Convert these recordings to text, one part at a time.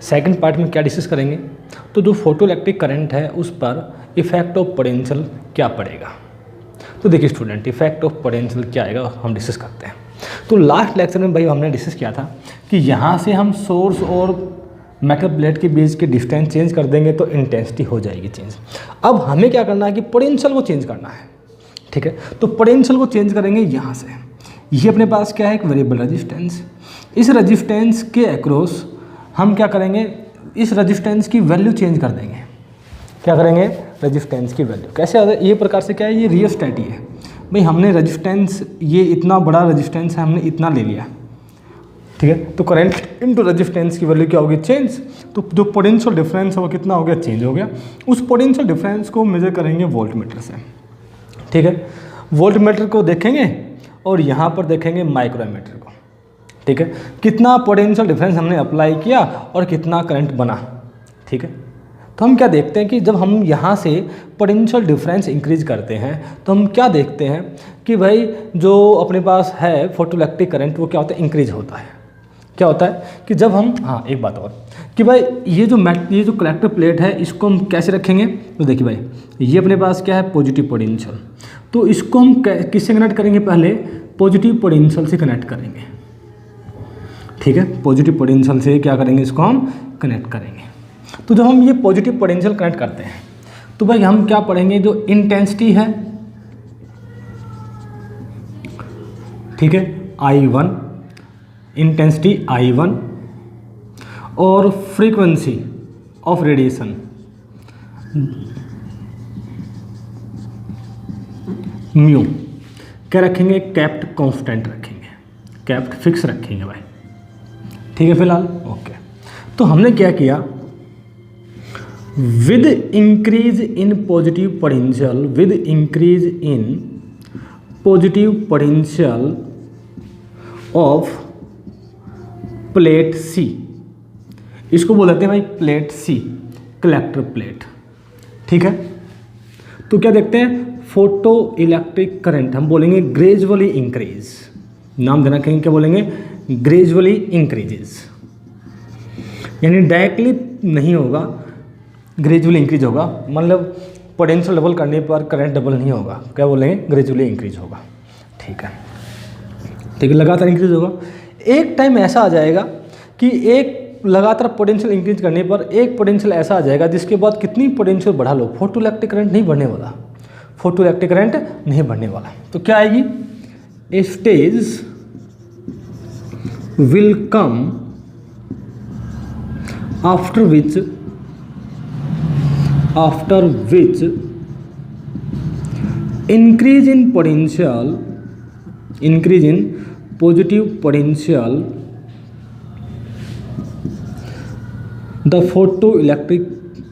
Second part में क्या discuss करेंगे, तो जो फोटो इलेक्ट्रिक करंट है उस पर इफेक्ट ऑफ पोटेंशियल क्या पड़ेगा। तो देखिए स्टूडेंट, इफेक्ट ऑफ पोटेंशियल क्या आएगा हम डिस्कस करते हैं। तो लास्ट लेक्चर में भाई हमने डिस्कस किया था कि यहाँ से हम सोर्स और मेटल प्लेट के बीच के डिस्टेंस चेंज कर देंगे तो इंटेंसिटी हो जाएगी चेंज। अब हमें क्या करना है कि पोटेंशियल को चेंज करना है, ठीक है। तो पोटेंशियल को चेंज करेंगे यहाँ से। ये अपने पास क्या है, एक वेरिएबल रेजिस्टेंस। इस रेजिस्टेंस के अक्रॉस हम क्या करेंगे, इस रेजिस्टेंस की वैल्यू चेंज कर देंगे। क्या करेंगे, रेजिस्टेंस की वैल्यू कैसे आता है, ये प्रकार से क्या है, ये रियोस्टेट ही है भाई। हमने रेजिस्टेंस, ये इतना बड़ा रेजिस्टेंस है, हमने इतना ले लिया, ठीक है। तो करंट इनटू रेजिस्टेंस की वैल्यू क्या होगी, चेंज। तो जो पोटेंशियल डिफरेंस है वो कितना हो गया, चेंज हो गया। उस पोटेंशियल डिफरेंस को मेजर करेंगे वोल्टमीटर से, ठीक है। वोल्टमीटर को देखेंगे और यहाँ पर देखेंगे माइक्रोमीटर को, ठीक है। कितना पोटेंशियल डिफरेंस हमने अप्लाई किया और कितना करंट बना, ठीक है। तो हम क्या देखते हैं कि जब हम यहाँ से पोटेंशियल डिफरेंस इंक्रीज करते हैं तो हम क्या देखते हैं कि भाई जो अपने पास है फोटोइलेक्ट्रिक करंट वो क्या होता है, इंक्रीज होता है। क्या होता है कि जब हम, हाँ एक बात और कि भाई ये जो कलेक्टर प्लेट है इसको हम कैसे रखेंगे, तो देखिए भाई ये अपने पास क्या है, पॉजिटिव पोटेंशियल। तो इसको हम किससे कनेक्ट करेंगे, पहले पॉजिटिव पोटेंशियल से कनेक्ट करेंगे, ठीक है। पॉजिटिव पोटेंशियल से क्या करेंगे, इसको हम कनेक्ट करेंगे। तो जब हम ये पॉजिटिव पोटेंशियल कनेक्ट करते हैं तो भाई हम क्या पढ़ेंगे, जो इंटेंसिटी है, ठीक है, I1, इंटेंसिटी I1 और फ्रीक्वेंसी ऑफ रेडिएशन म्यू क्या रखेंगे, कैप्ट कांस्टेंट रखेंगे, कैप्ट फिक्स रखेंगे भाई, ठीक है फिलहाल ओके। तो हमने क्या किया, with increase in positive potential, with increase in positive potential of plate C, इसको बोल देते हैं भाई प्लेट C, कलेक्टर प्लेट, ठीक है। तो क्या देखते हैं, फोटो इलेक्ट्रिक करंट हम बोलेंगे ग्रेजुअली इंक्रीज, नाम देना कहीं, क्या बोलेंगे, ग्रेजुअली इंक्रीजेस, यानी डायरेक्टली नहीं होगा, ग्रेजुअली इंक्रीज होगा। मतलब पोटेंशियल डबल करने पर करंट डबल नहीं होगा, क्या बोलेंगे, ग्रेजुअली इंक्रीज होगा, ठीक है, ठीक है, लगातार इंक्रीज होगा। एक टाइम ऐसा आ जाएगा कि एक लगातार पोटेंशियल इंक्रीज करने पर एक पोटेंशियल ऐसा आ जाएगा जिसके बाद कितनी पोटेंशियल बढ़ा लो, फोटो इलेक्ट्रिक करंट नहीं बढ़ने वाला, फोटो इलेक्ट्रिक करंट नहीं बढ़ने वाला। तो क्या आएगी, a stage will come after which increase in positive potential, the photoelectric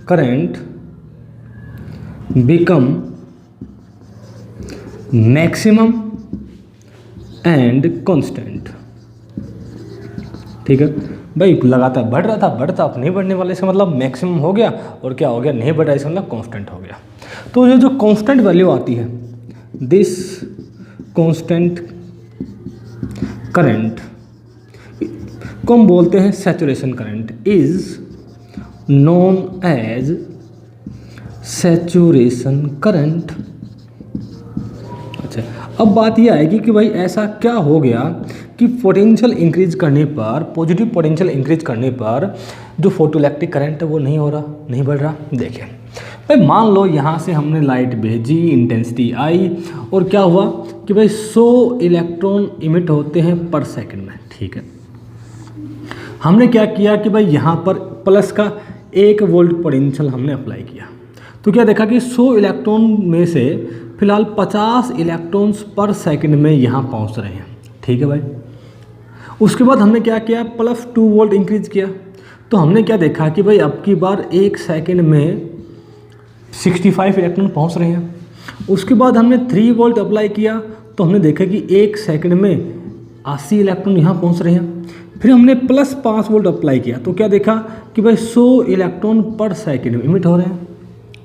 current become maximum and constant, ठीक है भाई। लगातार बढ़ रहा था, बढ़ता अब नहीं बढ़ने वाले से मतलब मैक्सिमम हो गया, और क्या हो गया, नहीं बढ़ रहा इसका मतलब कांस्टेंट हो गया। तो ये जो कांस्टेंट वैल्यू आती है, दिस कांस्टेंट करंट को हम बोलते हैं saturation current, is known as saturation current. अच्छा, अब बात ये आएगी कि भाई ऐसा क्या हो गया कि पोटेंशियल इंक्रीज करने पर, पॉजिटिव पोटेंशियल इंक्रीज करने पर जो फोटोइलेक्ट्रिक करंट है वो नहीं हो रहा, नहीं बढ़ रहा। देखिए भाई मान लो यहाँ से हमने लाइट भेजी, इंटेंसिटी आई, और क्या हुआ कि भाई 100 इलेक्ट्रॉन इमिट होते हैं पर सेकंड में, ठीक है। हमने क्या किया कि भाई यहाँ पर प्लस का 1 वोल्ट पोटेंशियल हमने अप्लाई किया, तो क्या देखा कि 100 इलेक्ट्रॉन में से फिलहाल 50 इलेक्ट्रॉन्स पर सेकंड में यहाँ पहुँच रहे हैं, ठीक है भाई। उसके बाद हमने क्या किया, प्लस 2 वोल्ट इंक्रीज किया, तो हमने क्या देखा कि भाई अब की बार 1 सेकंड में 65 इलेक्ट्रॉन पहुंच रहे हैं। उसके बाद हमने 3 वोल्ट अप्लाई किया, तो हमने देखा कि 1 सेकंड में 80 इलेक्ट्रॉन यहाँ पहुंच रहे हैं। फिर हमने प्लस 5 वोल्ट अप्लाई किया, तो क्या देखा कि भाई 100 इलेक्ट्रॉन पर सेकंड में इमिट हो रहे हैं,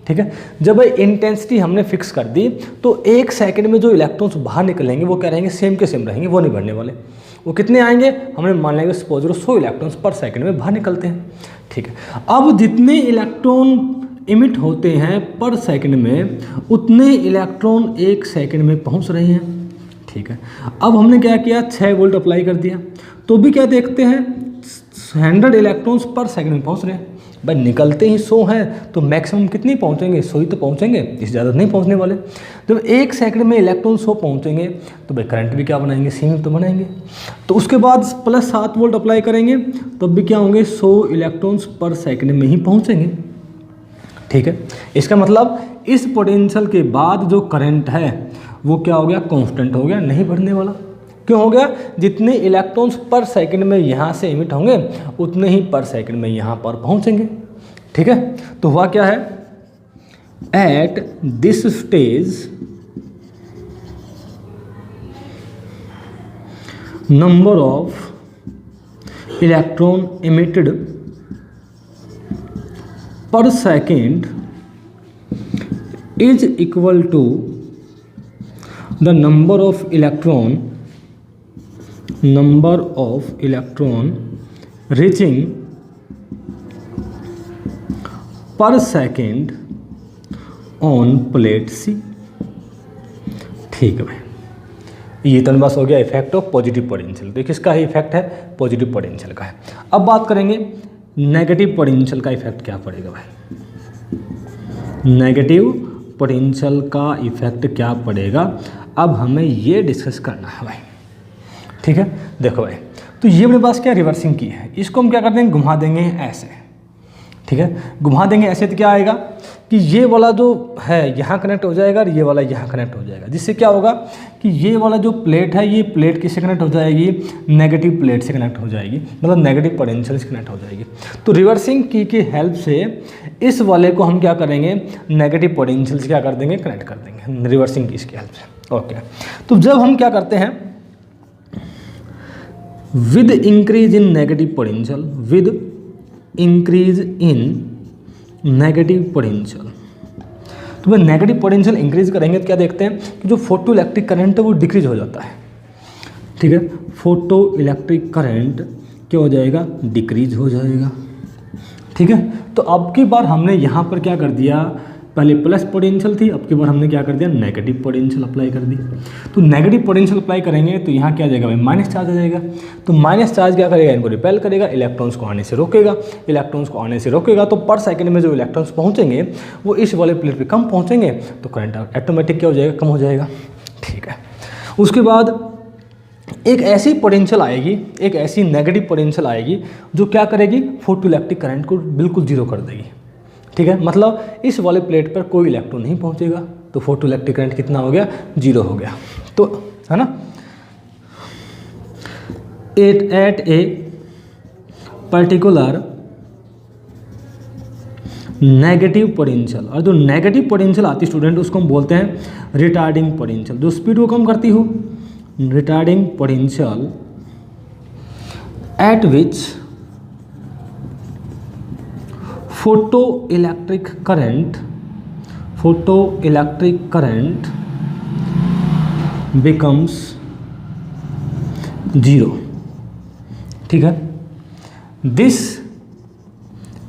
ठीक है। जब भाई इंटेंसिटी हमने फिक्स कर दी तो 1 सेकंड में जो इलेक्ट्रॉन्स बाहर निकलेंगे वो क्या रहेंगे, सेम के सेम रहेंगे, वो नहीं बढ़ने वाले। वो कितने आएंगे, हमने मान लिया सपोज 100 इलेक्ट्रॉन्स पर सेकंड में बाहर निकलते हैं। ठीक है, अब जितने इलेक्ट्रॉन इमिट होते हैं पर सेकंड में उतने इलेक्ट्रॉन एक सेकंड में पहुंच रहे हैं। ठीक है, अब हमने क्या किया, 6 वोल्ट अप्लाई कर दिया, तो भी क्या देखते हैं 100 इलेक्ट्रॉन्स पर सेकंड में पहुंच रहे हैं। भाई निकलते ही 100 हैं तो मैक्सिमम कितनी पहुंचेंगे, 100 ही तो पहुंचेंगे, इससे ज़्यादा नहीं पहुंचने वाले। जब एक सेकंड में इलेक्ट्रॉन 100 पहुंचेंगे तो भाई करंट भी क्या बनाएंगे, सीमित तो बनाएंगे। तो उसके बाद प्लस 7 वोल्ट अप्लाई करेंगे तब भी क्या होंगे, 100 इलेक्ट्रॉन्स पर सेकंड में ही पहुँचेंगे। ठीक है, इसका मतलब इस पोटेंशियल के बाद जो करंट है वो क्या हो गया, कांस्टेंट हो गया, नहीं बढ़ने वाला। क्यों हो गया, जितने इलेक्ट्रॉन्स पर सेकंड में यहाँ से इमिट होंगे उतने ही पर सेकंड में यहाँ पर पहुँचेंगे। ठीक है, तो हुआ क्या है, at this stage number of electron emitted पर second is equal to the number of electron reaching per second on plate C। ठीक है भाई, ये तो बस हो गया इफेक्ट ऑफ पॉजिटिव पोटेंशियल। तो किसका है इफेक्ट है, पॉजिटिव पोटेंशियल का है। अब बात करेंगे नेगेटिव पोटेंशियल का इफेक्ट क्या पड़ेगा भाई, नेगेटिव पोटेंशियल का इफेक्ट क्या पड़ेगा, अब हमें ये डिस्कस करना है भाई। ठीक है, देखो भाई, तो ये अपने पास क्या रिवर्सिंग की है, इसको हम क्या करते हैं, घुमा देंगे ऐसे। ठीक है, घुमा देंगे ऐसे तो क्या आएगा कि ये वाला जो है यहाँ कनेक्ट हो जाएगा और ये वाला यहाँ कनेक्ट हो जाएगा, जिससे क्या होगा कि ये वाला जो प्लेट है ये प्लेट किससे कनेक्ट हो जाएगी, नेगेटिव प्लेट से कनेक्ट हो जाएगी, मतलब नेगेटिव पोटेंशियल से कनेक्ट हो जाएगी। तो रिवर्सिंग की हेल्प से इस वाले को हम क्या करेंगे, नेगेटिव पोटेंशियल से क्या कर देंगे, कनेक्ट कर देंगे रिवर्सिंग की इसकी हेल्प से। ओके, तो जब हम क्या करते हैं, with increase in negative potential, with increase in negative potential, तो वह नेगेटिव पोटेंशियल इंक्रीज करेंगे तो क्या देखते हैं कि जो फोटो इलेक्ट्रिक करंट है वो डिक्रीज हो जाता है। ठीक है, फोटो इलेक्ट्रिक करंट क्या हो जाएगा, डिक्रीज हो जाएगा। ठीक है, तो अब की बार हमने यहाँ पर क्या कर दिया, पहले प्लस पोटेंशियल थी, अब की बार हमने क्या कर दिया, नेगेटिव पोटेंशियल अप्लाई कर दी। तो नेगेटिव पोटेंशियल अप्लाई करेंगे तो यहाँ क्या आ जाएगा भाई, माइनस चार्ज आ जाएगा। तो माइनस चार्ज क्या करेगा, इनको रिपेल करेगा, इलेक्ट्रॉन्स को आने से रोकेगा। इलेक्ट्रॉन्स को आने से रोकेगा तो पर सेकंड में जो इलेक्ट्रॉन्स पहुँचेंगे वो इस वाले प्लेट पे कम पहुँचेंगे, तो करंट ऑटोमेटिक क्या हो जाएगा, कम हो जाएगा। ठीक है, उसके बाद एक ऐसी पोटेंशियल आएगी, एक ऐसी नेगेटिव पोटेंशियल आएगी जो क्या करेगी, फोटो इलेक्ट्रिक करंट को बिल्कुल जीरो कर देगी। ठीक है, मतलब इस वाले प्लेट पर कोई इलेक्ट्रॉन नहीं पहुंचेगा, तो फोटो इलेक्ट्रिक करंट कितना हो गया, जीरो हो गया। तो है ना, at a particular negative potential, और जो नेगेटिव पोटेंशियल आती स्टूडेंट उसको हम बोलते हैं रिटार्डिंग पोटेंशियल, जो स्पीड को कम करती हो, retarding potential at which photo electric current becomes zero. ठीक है, this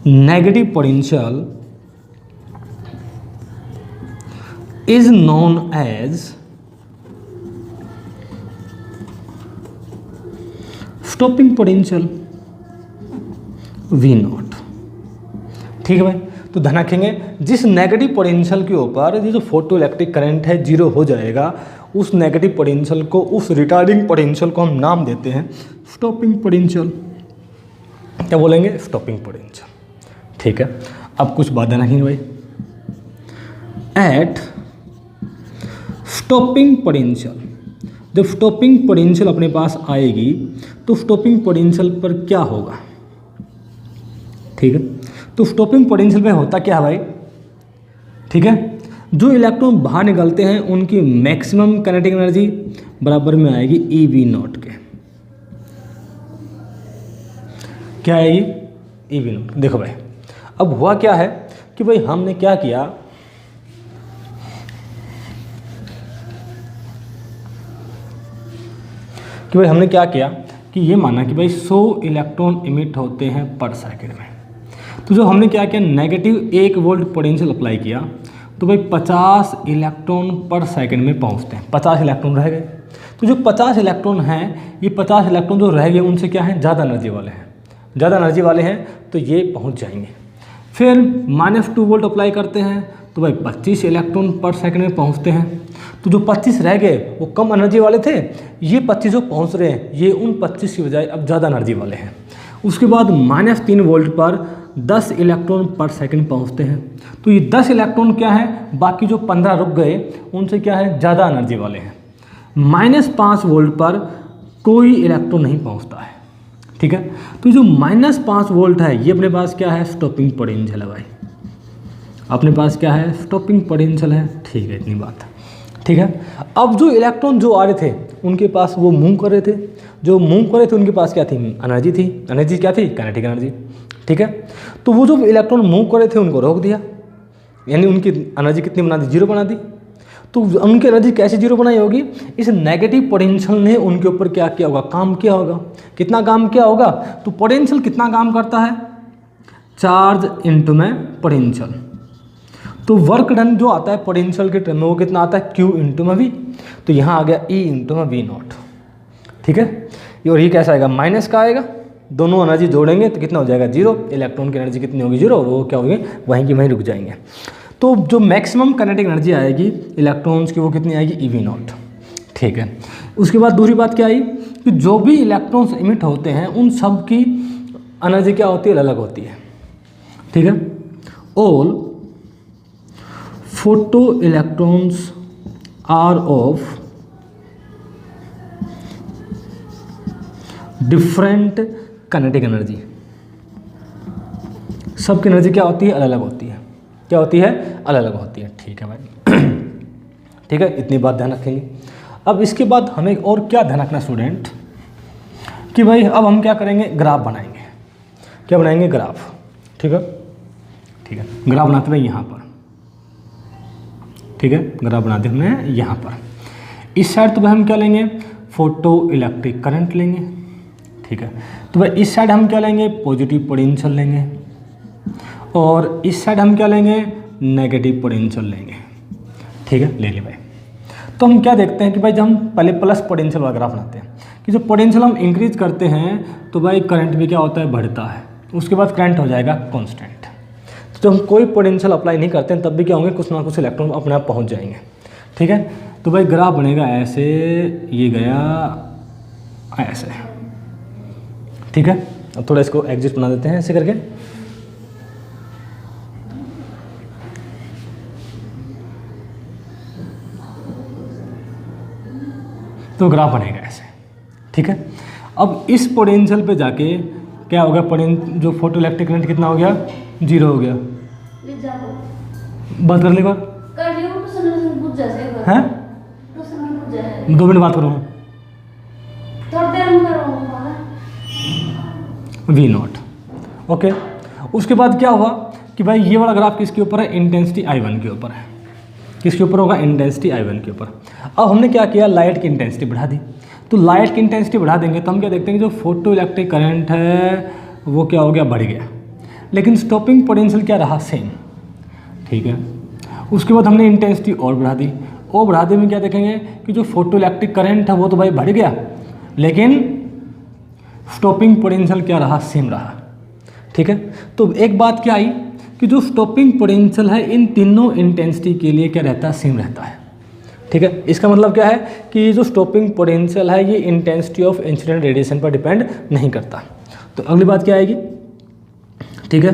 negative potential is known as stopping potential V naught. ठीक है भाई, तो ध्यान रखेंगे जिस नेगेटिव पोटेंशियल के ऊपर जो फोटो इलेक्ट्रिक करंट है जीरो हो जाएगा, उस नेगेटिव पोटेंशियल को, उस रिटार्डिंग पोटेंशियल को हम नाम देते हैं स्टॉपिंग पोटेंशियल। क्या बोलेंगे, स्टॉपिंग पोटेंशियल। ठीक है, अब कुछ बात ध्यान रखेंगे भाई, एट स्टॉपिंग पोटेंशियल, जब स्टॉपिंग पोटेंशियल अपने पास आएगी तो स्टॉपिंग पोटेंशियल पर क्या होगा। ठीक है, तो स्टॉपिंग पोटेंशियल में होता क्या है भाई, ठीक है, जो इलेक्ट्रॉन बाहर निकलते हैं उनकी मैक्सिमम काइनेटिक एनर्जी बराबर में आएगी EV नॉट के। क्या आएगी, EV नॉट। देखो भाई, अब हुआ क्या है कि भाई हमने क्या किया, कि भाई हमने क्या किया कि ये माना कि भाई 100 इलेक्ट्रॉन इमिट होते हैं पर सेकंड में। तो जो हमने क्या किया, नेगेटिव 1 वोल्ट पोटेंशियल अप्लाई किया, तो भाई 50 इलेक्ट्रॉन पर सेकंड में पहुंचते हैं। 50 इलेक्ट्रॉन रह गए। तो जो 50 इलेक्ट्रॉन हैं, ये 50 इलेक्ट्रॉन जो रह गए उनसे क्या है, ज़्यादा एनर्जी वाले हैं, ज़्यादा एनर्जी वाले हैं, तो ये पहुंच जाएंगे। फिर -2 वोल्ट अप्लाई करते हैं, तो भाई 25 इलेक्ट्रॉन पर सेकंड में पहुंचते हैं। तो जो 25 रह गए वो कम एनर्जी वाले थे, ये 25 जो पहुंच रहे हैं ये उन 25 की बजाय अब ज़्यादा एनर्जी वाले हैं। उसके बाद -3 वोल्ट पर 10 इलेक्ट्रॉन पर सेकंड पहुंचते हैं। तो ये 10 इलेक्ट्रॉन क्या है, बाकी जो 15 रुक गए उनसे क्या है, ज़्यादा एनर्जी वाले हैं। -5 वोल्ट पर कोई इलेक्ट्रॉन नहीं पहुंचता है, ठीक है। तो जो -5 वोल्ट है ये अपने पास क्या है, स्टॉपिंग पोटेंशियल है भाई, अपने पास क्या है, स्टॉपिंग पोटेंशियल है, ठीक है, इतनी बात, ठीक है। अब जो इलेक्ट्रॉन जो आ रहे थे उनके पास वो मूव कर रहे थे, जो मूव कर रहे थे उनके पास क्या थी, एनर्जी थी। एनर्जी क्या थी, काइनेटिक एनर्जी, ठीक है। तो वो जो इलेक्ट्रॉन मूव कर रहे थे उनको रोक दिया, यानी उनकी एनर्जी कितनी बना दी, 0 बना दी। तो उनकी एनर्जी कैसे 0 बनाई होगी, इस नेगेटिव पोटेंशियल ने उनके ऊपर क्या किया होगा, काम किया होगा। कितना काम किया होगा, तो पोटेंशियल कितना काम करता है, चार्ज इंटू में पोटेंशियल। तो वर्क डन जो आता है पोटेंशियल के टर्म में वो कितना आता है, Q इंटू में V। तो यहाँ आ गया E इंटू में V नॉट, ठीक है। और ये कैसा आएगा, माइनस का आएगा, दोनों एनर्जी जोड़ेंगे तो कितना हो जाएगा, 0। इलेक्ट्रॉन की एनर्जी कितनी होगी, 0, वो क्या होगी, वहीं की वहीं रुक जाएंगे। तो जो मैक्सिमम काइनेटिक एनर्जी आएगी इलेक्ट्रॉन्स की वो कितनी आएगी, EV नॉट, ठीक है। उसके बाद दूसरी बात क्या आई कि जो भी इलेक्ट्रॉन्स इमिट होते हैं उन सब की एनर्जी क्या होती है, अलग होती है, ठीक है। All photo electrons are of different kinetic energy, सबकी एनर्जी क्या होती है, अलग अलग होती है, क्या होती है, अलग अलग होती है, ठीक है भाई, ठीक है, इतनी बात ध्यान रखेंगे। अब इसके बाद हमें और क्या ध्यान रखना स्टूडेंट, कि भाई अब हम क्या करेंगे, ग्राफ बनाएंगे। क्या बनाएंगे, ग्राफ, ठीक है, ठीक है। ग्राफ बनाते हैं यहाँ पर, ठीक है, ग्राफ बनाते हैं यहाँ पर। इस साइड तो भाई हम क्या लेंगे, फोटो इलेक्ट्रिक करंट लेंगे, ठीक है। तो भाई इस साइड हम क्या लेंगे, पॉजिटिव पोटेंशियल लेंगे, और इस साइड हम क्या लेंगे, नेगेटिव पोटेंशियल लेंगे, ठीक है, ले ले भाई। तो हम क्या देखते हैं कि भाई जब हम पहले प्लस पोटेंशियल वाला ग्राफ बनाते हैं कि जो पोटेंशियल हम इंक्रीज करते हैं तो भाई करंट भी क्या होता है, बढ़ता है। उसके बाद करंट हो जाएगा कांस्टेंट। तो जब हम कोई पोटेंशियल अप्लाई नहीं करते हैं तब भी क्या होंगे, कुछ ना कुछ इलेक्ट्रॉन अपने आप पहुँच जाएंगे, ठीक है। तो भाई ग्राफ बनेगा ऐसे, ये गया ऐसे, ठीक है। अब थोड़ा इसको एग्जिट बना देते हैं ऐसे करके, तो ग्राफ बनेगा ऐसे, ठीक है। अब इस पोटेंशियल पे जाके क्या हो गया, जो फोटो इलेक्ट्रिक करंट कितना हो गया, 0 हो गया। बात कर ले, बात हैं, 2 मिनट बात करूँ, V नॉट, ओके। उसके बाद क्या हुआ कि भाई ये वाला ग्राफ किसके ऊपर है, इंटेंसिटी I1 के ऊपर है। किसके ऊपर होगा, इंटेंसिटी I1 के ऊपर। अब हमने क्या किया, लाइट की इंटेंसिटी बढ़ा दी। तो लाइट की इंटेंसिटी बढ़ा देंगे तो हम क्या देखते हैं कि जो फोटो इलेक्ट्रिक करंट है वो क्या हो गया, बढ़ गया, लेकिन स्टॉपिंग पोटेंशियल क्या रहा, सेम, ठीक है। उसके बाद हमने इंटेंसिटी और बढ़ा दी, और बढ़ा देने में क्या देखेंगे कि जो फोटो इलेक्ट्रिक करंट है वो तो भाई बढ़ गया, लेकिन स्टॉपिंग पोटेंशियल क्या रहा, सेम रहा, ठीक है। तो एक बात क्या आई कि जो स्टॉपिंग पोटेंशियल है इन तीनों इंटेंसिटी के लिए क्या रहता है, सेम रहता है, ठीक है। इसका मतलब क्या है कि जो स्टॉपिंग पोटेंशियल है ये इंटेंसिटी ऑफ इंसिडेंट रेडिएशन पर डिपेंड नहीं करता। तो अगली बात क्या आएगी, ठीक है,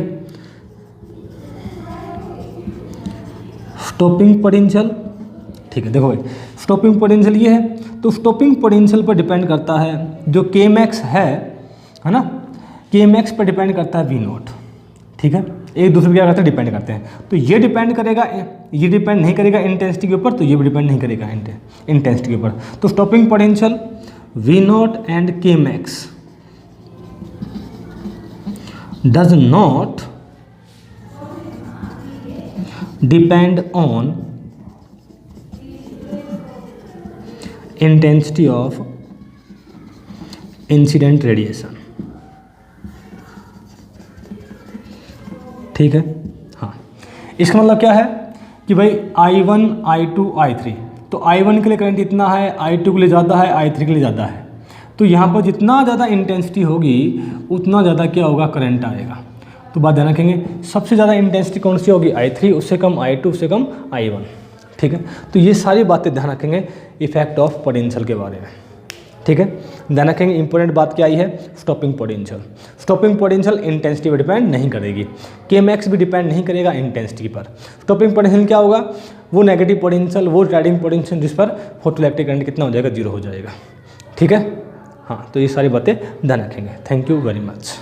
स्टॉपिंग पोटेंशियल, ठीक है। देखो भाई स्टॉपिंग पोटेंशियल ये है, तो स्टॉपिंग पोटेंशियल पर डिपेंड करता है जो Kmax है ना, Kmax पर डिपेंड करता है V नॉट, ठीक है। एक दूसरे पे क्या करते हैं, डिपेंड करते हैं। तो ये डिपेंड करेगा, ये डिपेंड नहीं करेगा इंटेंसिटी के ऊपर, तो ये भी डिपेंड नहीं करेगा इंटेंसिटी के ऊपर। तो stopping potential V not and Kmax does not depend on intensity of incident radiation, ठीक है। हाँ, इसका मतलब क्या है कि भाई I1, I2, I3, तो I1 के लिए करंट इतना है, I2 के लिए ज़्यादा है, I3 के लिए ज़्यादा है। तो यहाँ पर जितना ज़्यादा इंटेंसिटी होगी उतना ज़्यादा क्या होगा, करंट आएगा। तो बात ध्यान रखेंगे, सबसे ज़्यादा इंटेंसिटी कौन सी होगी, I3, उससे कम I2, उससे कम I1, ठीक है। तो ये सारी बातें ध्यान रखेंगे इफेक्ट ऑफ पोटेंशियल के बारे में, ठीक है। ध्यान रखेंगे इंपॉर्टेंट बात क्या आई है, stopping potential. Stopping potential intensity पर डिपेंड नहीं करेगी, Kmax भी डिपेंड नहीं करेगा इंटेंसिटी पर। स्टॉपिंग पोटेंशियल क्या होगा, वो नेगेटिव पोटेंशियल, वो ट्रेडिंग पोटेंशियल जिस पर फोटोइलेक्ट्रिक करंट कितना हो जाएगा, जीरो हो जाएगा, ठीक है। हाँ, तो ये सारी बातें ध्यान रखेंगे। Thank you very much.